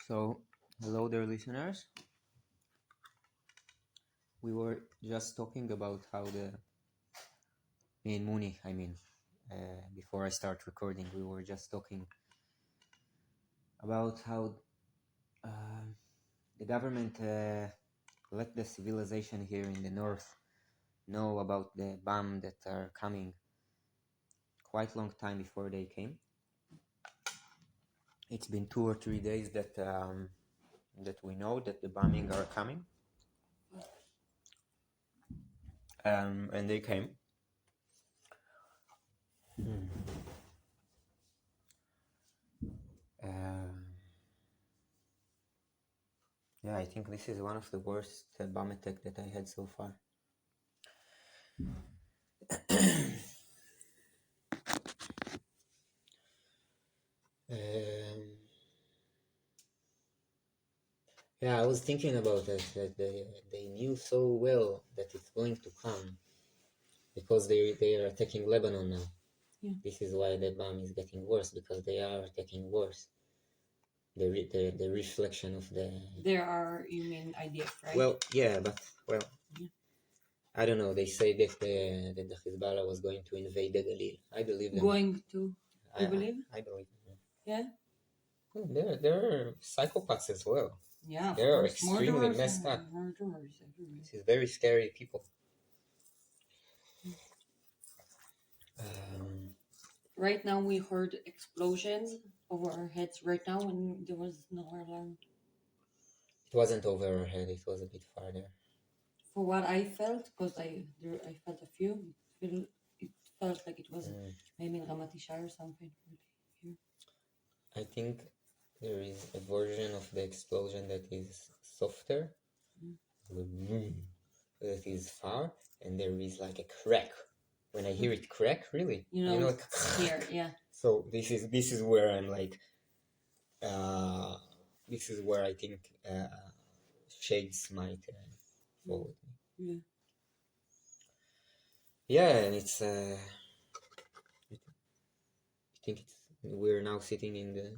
So, hello there, listeners. We were just talking about how me and Mooney, before I start recording, we were just talking about how the government let the civilization here in the north know about the bomb that are coming quite long time before they came. It's been 2 or 3 days that we know that the bombing are coming, and they came. Yeah, I think this is one of the worst bomb attack that I had so far. Yeah, I was thinking about that they knew so well that it's going to come because they are attacking Lebanon now. Yeah. This is why the bomb is getting worse, because they are attacking worse. The reflection of the... There are, you mean IDF, right? Well, yeah, but, well, Yeah. I don't know. They say that the Hezbollah was going to invade the Galil. I believe them. Going to, you believe? I believe them. Yeah. They're psychopaths as well. Yeah, of They're course. extremely Murderers messed and up. murderers. This is very scary people. Right now we heard explosions over our heads right now and there was no alarm. It wasn't over our head. It was a bit farther. For what I felt, because I felt a few, it felt like it was maybe in Ramat Ishai or something. Here. I think there is a version of the explosion that is softer, that is far, and there is like a crack. When I hear it crack, really, You know like, here, yeah. So this is where I'm like, this is where I think shades might fall with me. Yeah. Yeah, and it's I think we're now sitting in the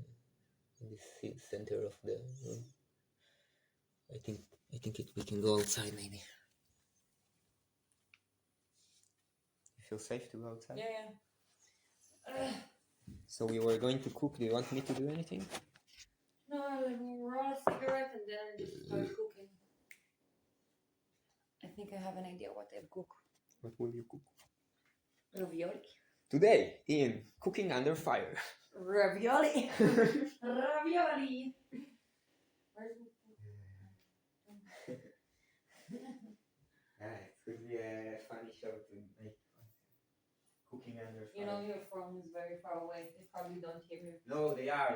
center of the room. I think we can go outside maybe. You feel safe to go outside? Yeah. So we were going to cook. Do you want me to do anything? No, let me roll a cigarette and then just start cooking. I think I have an idea what I'll cook. What will you cook? Ravioli. Today, in Cooking Under Fire. Ravioli. Ravioli. It could be a funny show to make. Cooking Under Fire. You know your phone is very far away. They probably don't hear you. No, they are.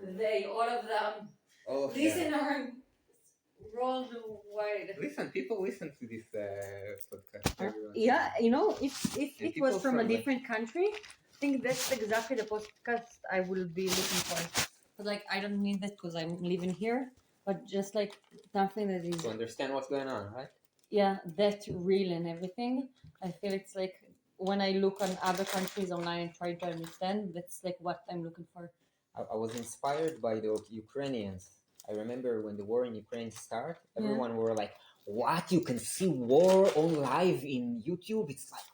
They, all of them. All of Listen them. are worldwide. Listen, people listen to this podcast. Yeah, you know, if it was from a from, different country, I think that's exactly the podcast I will be looking for. But like, I don't need that because I'm living here. But just like something that is to understand what's going on, right? yeah, that's real and everything. I feel it's like when I look on other countries online and try to understand, that's like what I'm looking for. I was inspired by the Ukrainians. I remember when the war in Ukraine started, everyone were like, what? You can see war on live in YouTube? It's like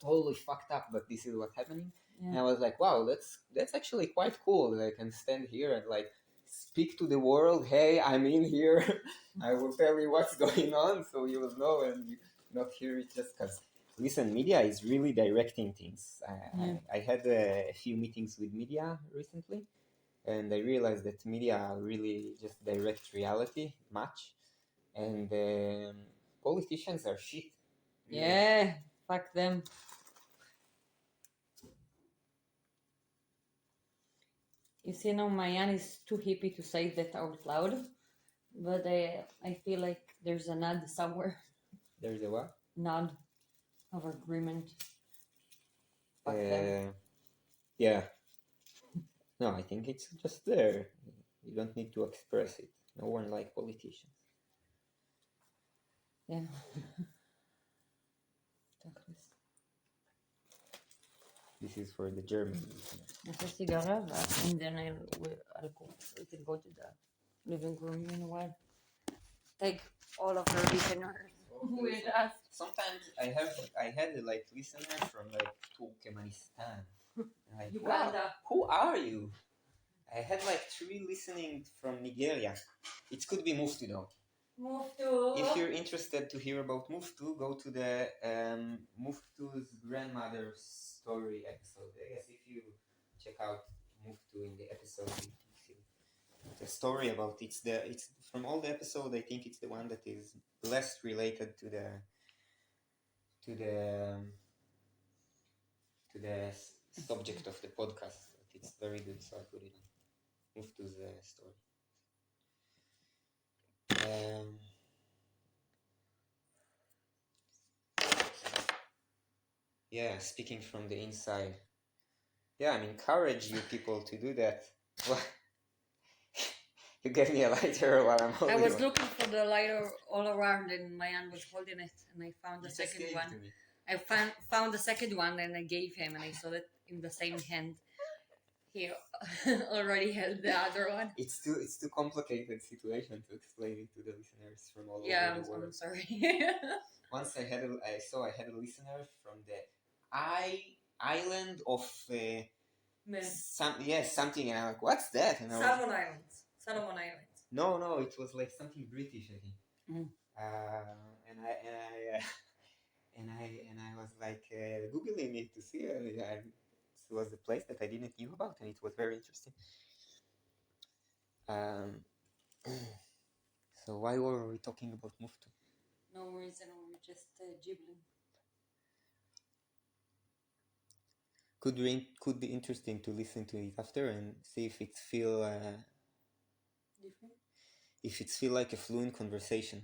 totally fucked up, but this is what's happening. Yeah. And I was like, wow, that's actually quite cool. I can stand here and like speak to the world. Hey, I'm in here. I will tell you what's going on so you will know and you not hear it just because. Listen, media is really directing things. I had a few meetings with media recently, and I realized that media really just direct reality much, and politicians are shit. Really. Yeah, fuck them. You see, now Mayan is too hippie to say that out loud, but I feel like there's a nod somewhere. There's a what? Nod of agreement. Fuck them. Yeah. No, I think it's just there. You don't need to express it. No one like politicians. Yeah. This is for the German listeners. נעשה סיגריה, and then I'll go. We can go to the living room in a while. Take all of our listeners with us. Sometimes I had like listeners from like Turkmenistan. Like, Uganda. wow, who are you? I had like 3 listening from Nigeria. It could be Muftu though. Move to. If you're interested to hear about Muftu, go to the Muftu's grandmother's story episode. I guess if you check out Muftu in the episode, you can see the story about it's from all the episode. I think it's the one that is less related to the subject of the podcast. It's very good, so I put it on Muftu's story. Yeah, speaking from the inside. Yeah, I encourage you people to do that. You gave me a lighter while I'm holding I was one. looking for the lighter all around, and my aunt was holding it, and I found the You just second gave it one. to me. I found the second one, and I gave him, and I saw it in the same hand. He already held the other one. It's too complicated situation to explain it to the listeners from all Yeah, over the world. I'm sorry. Once I had a listener from the island of something, and I'm like, what's that? And I was, Solomon Islands. no, it was like something British, I think. Mm. And I was like googling it to see. It was a place that I didn't knew about, and it was very interesting. So why were we talking about Muftu? No reason, we were just gibbling. Could be interesting to listen to it after and see if it feel Different? like a fluent conversation.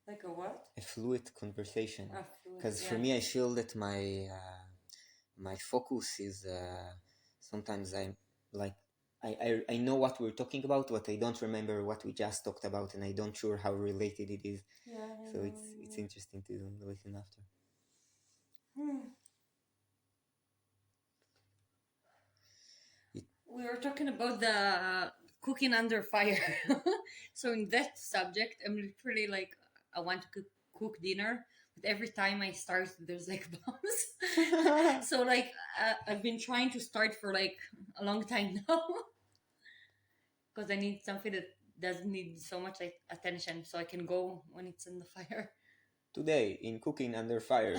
Like a what? A fluid conversation. Because Yeah. for me, I feel that my focus is sometimes I know what we're talking about, but I don't remember what we just talked about, and I don't sure how related it is. Yeah. So it's interesting to listen after. We were talking about the cooking under fire. So in that subject, I'm literally like, I want to cook dinner, but every time I start, there's like bombs. So like, I've been trying to start for like a long time now, because I need something that doesn't need so much like attention, so I can go when it's in the fire. Today, in Cooking Under Fire,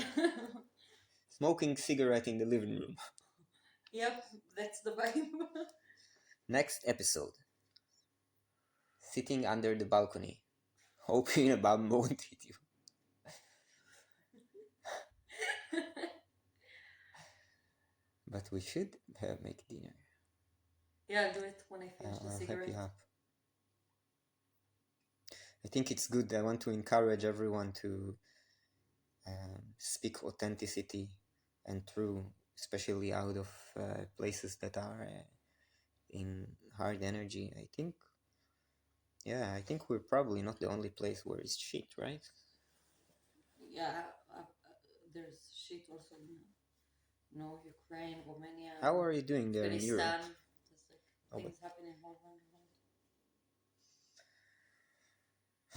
smoking cigarette in the living room. Yep, that's the vibe. Next episode, sitting under the balcony, hoping a bomb won't hit you. But we should make dinner. Yeah, I'll do it when I finish the cigarette. Happy up. I think it's good. I want to encourage everyone to speak authenticity and true, especially out of places that are in hard energy. I think we're probably not the only place where it's shit, right? Yeah, there's shit also in Ukraine, Romania. How are you doing there in Europe? Afghanistan. There's like things happening all around the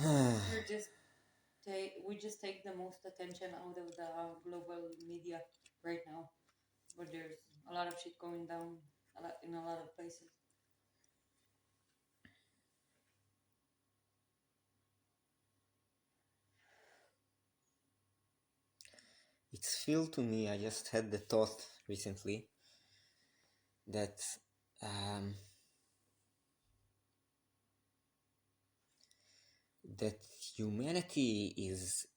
world. We just take the most attention out of the global media right now, but there's a lot of shit going down in a lot of places. It's feel to me, I just had the thought recently that that humanity is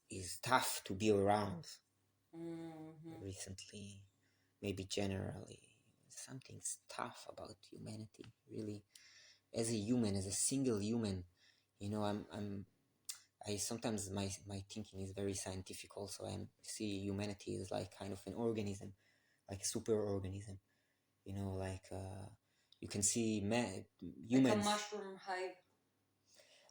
tough to be around. Recently, maybe generally, something's tough about humanity. Really, as a human, as a single human, I sometimes my thinking is very scientific. Also, I see humanity as like kind of an organism, like a super organism. Like you can see humans like a mushroom hive.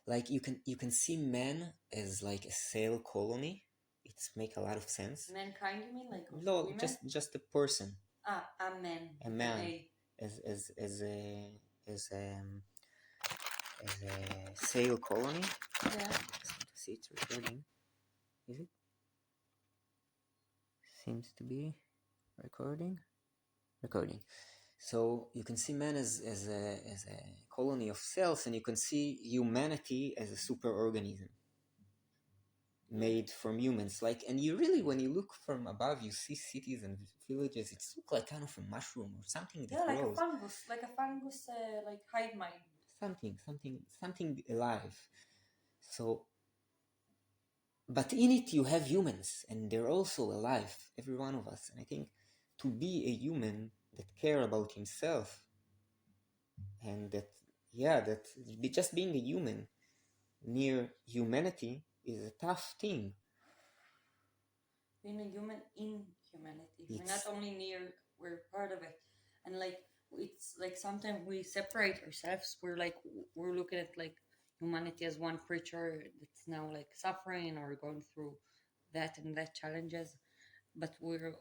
Like you can see man as like a cell colony. It makes a lot of sense. Mankind, you mean? Like no, women? just a person. A man. A man. A. as as a as a sail colony. Yeah. Just want to see it's recording. Is it? Seems to be recording. Recording. So you can see man as a colony of cells, and you can see humanity as a superorganism made from humans. Like, and you really, when you look from above, you see cities and villages. It looks like kind of a mushroom or something that Yeah, grows. like a fungus, like hive mind. Something alive. So, but in it you have humans, and they're also alive, every one of us. And I think to be a human that care about himself, and that just being a human near humanity is a tough thing. Being a human in humanity. We're not only near, we're part of it. And like, it's like sometimes we separate ourselves. We're looking at like humanity as one creature that's now like suffering or going through that and that challenges. But we're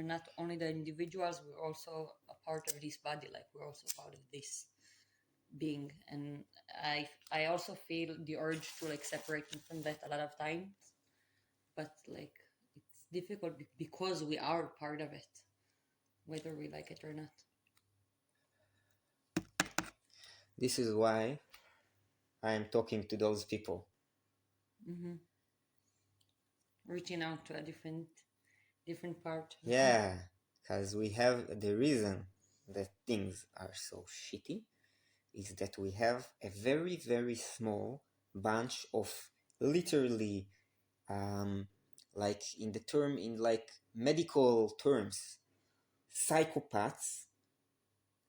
not only the individuals, we're also a part of this body. Like, we're also part of this being. And I also feel the urge to like separate from that a lot of times, but like it's difficult because we are part of it, whether we like it or not. This is why I am talking to those people. Mm-hmm. Reaching out to a different part. Yeah, because we have the reason that things are so shitty is that we have a very, very small bunch of literally, like in like medical terms, psychopaths,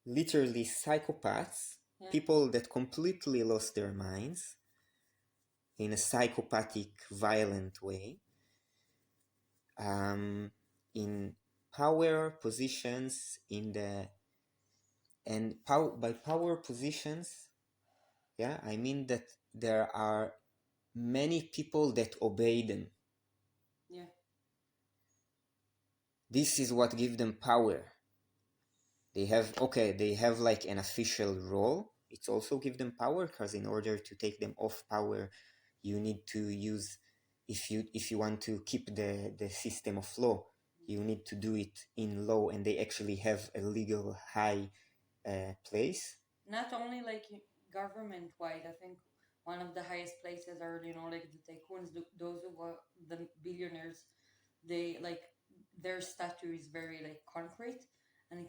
literally psychopaths, Yeah. people that completely lost their minds in a psychopathic, violent way, in power positions by power positions, yeah, I mean that there are many people that obey them. Yeah. This is what gives them power. They have like an official role. It's also give them power, because in order to take them off power, you need to use, if you want to keep the system of law, you need to do it in law, and they actually have a legal high place. Not only like government wide, I think one of the highest places are, like the tycoons, those who are the billionaires. They like, their statue is very like concrete, and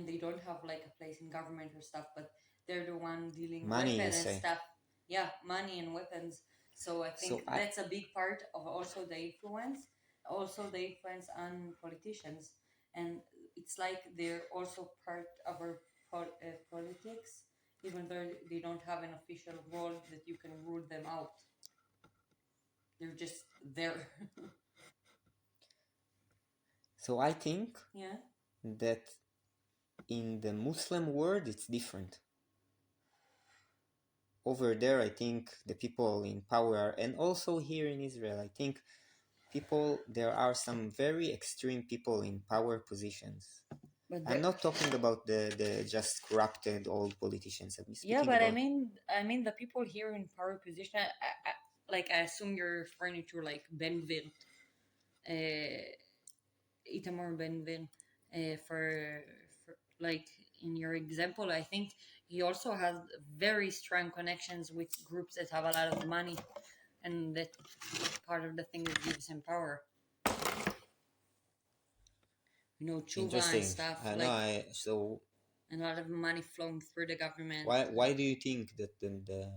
they don't have like a place in government or stuff, but they're the one dealing Money, weapons and say. stuff. Yeah, money and weapons. So I think that's a big part of also the influence, on politicians. And it's like they're also part of our politics, even though they don't have an official role that you can rule them out. They're just there. So I think Yeah. that in the Muslim world it's different. Over there, I think the people in power, and also here in Israel, I think there are some very extreme people in power positions. But I'm not talking about the just corrupted old politicians. I'm speaking yeah, but about, I mean the people here in power position. I assume you're referring to like Ben Gvir, Itamar Ben Gvir, for like in your example. I think he also has very strong connections with groups that have a lot of money, and that part of the thing that gives him power. Chuva and stuff. And a lot of money flowing through the government. Why do you think that the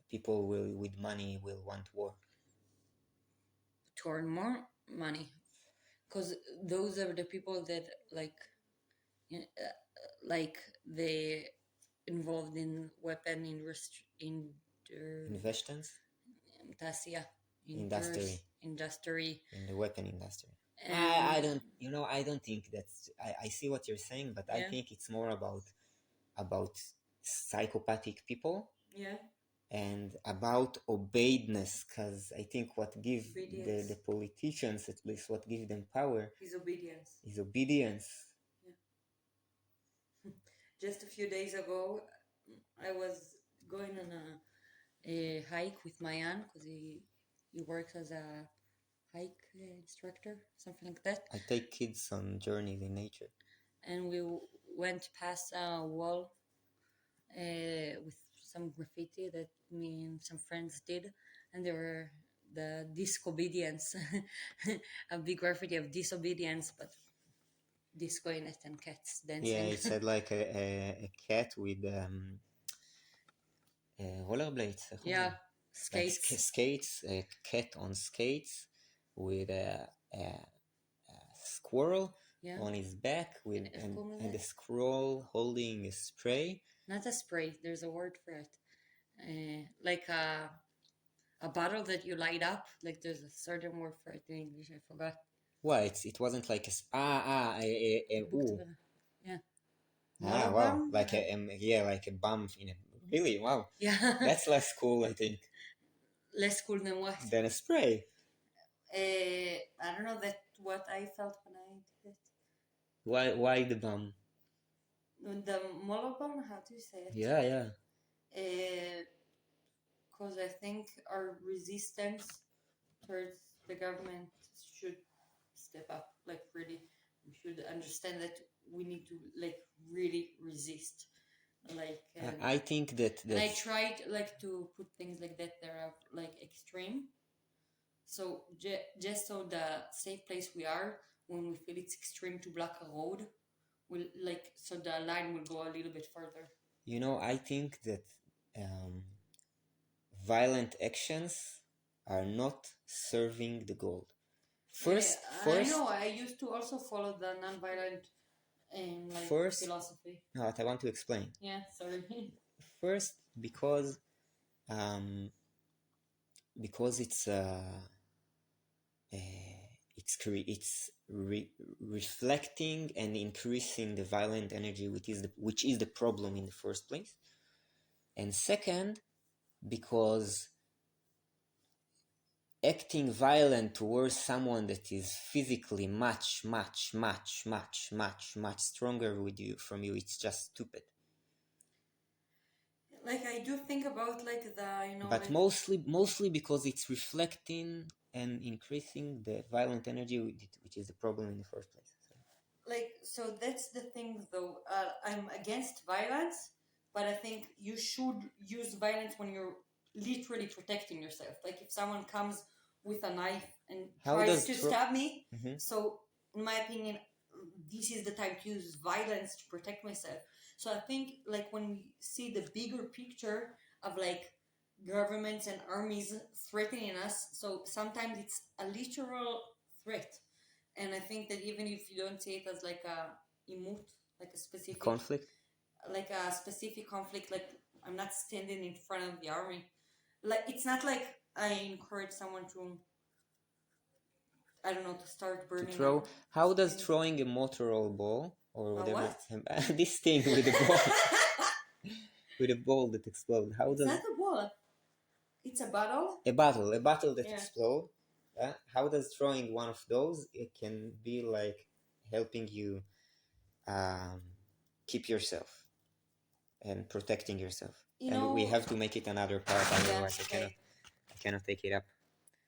people with money will want war? To earn more money, because those are the people that like they involved in weapon investments, industry, in the weapon industry. I don't think that's. I see what you're saying, but I think it's more about psychopathic people. Yeah. and about obeyedness, because I think what give Obedience. the politicians, at least what give them power, His obedience. is obedience. Just a few days ago, I was going on a hike with my aunt because he works as a hike instructor, something like that. I take kids on journeys in nature. And we went past a wall with some graffiti that me and some friends did, and there were the disobedience, a big graffiti of disobedience, but disco in it and cats dancing. Yeah, it said like a cat with rollerblades. איך Yeah, Like skates. skates, a cat on skates with a squirrel Yeah, on his back with And איך קוראים and לזה? a squirrel holding a spray. Not a spray. There's a word for it. Like a bottle that you light up. Like there's a certain word for it in English. I forgot. Well, it wasn't like ooh. Yeah. Wow, Molobom? like like a bump in a really wow. Yeah. That's less cool, I think, Less cool than what? than a spray. I don't know that what I felt when I did it. Why the bum? The molobom, how do you say it? Yeah. Because I think our resistance towards the government should step up. Like really, we should understand that we need to like really resist. Like I think that and I tried like to put things like that that are like extreme. So just so the safe place we are when we feel it's extreme to block a road, will like so the line will go a little bit further. you know, I think that violent actions are not serving the goal. First, I know. I used to also follow the non-violent philosophy. No, I want to explain. Yeah, sorry. First, because it's reflecting and increasing the violent energy, which is the problem in the first place. And second, because acting violent towards someone that is physically much stronger from you, it's just stupid. Like I do think about like the but like, mostly because it's reflecting and increasing the violent energy, which is the problem in the first place. So that's the thing though. I'm against violence, but I think you should use violence when you're literally protecting yourself. Like if someone comes with a knife and tries to stab me, so in my opinion, this is the time to use violence to protect myself. So I think like when we see the bigger picture of like governments and armies threatening us, so sometimes it's a literal threat. And I think that even if you don't see it as like a imut, like a specific conflict, like I'm not standing in front of the army. Like it's not like I encourage someone to, I don't know, to start burning. To throw. How does throwing a motorol ball or whatever this thing with a ball with a ball that explodes? It's not a ball. It's a bottle. A bottle that explodes. How does throwing one of those? It can be like helping you keep yourself and protecting yourself. We have to make it another part, otherwise I cannot take it up.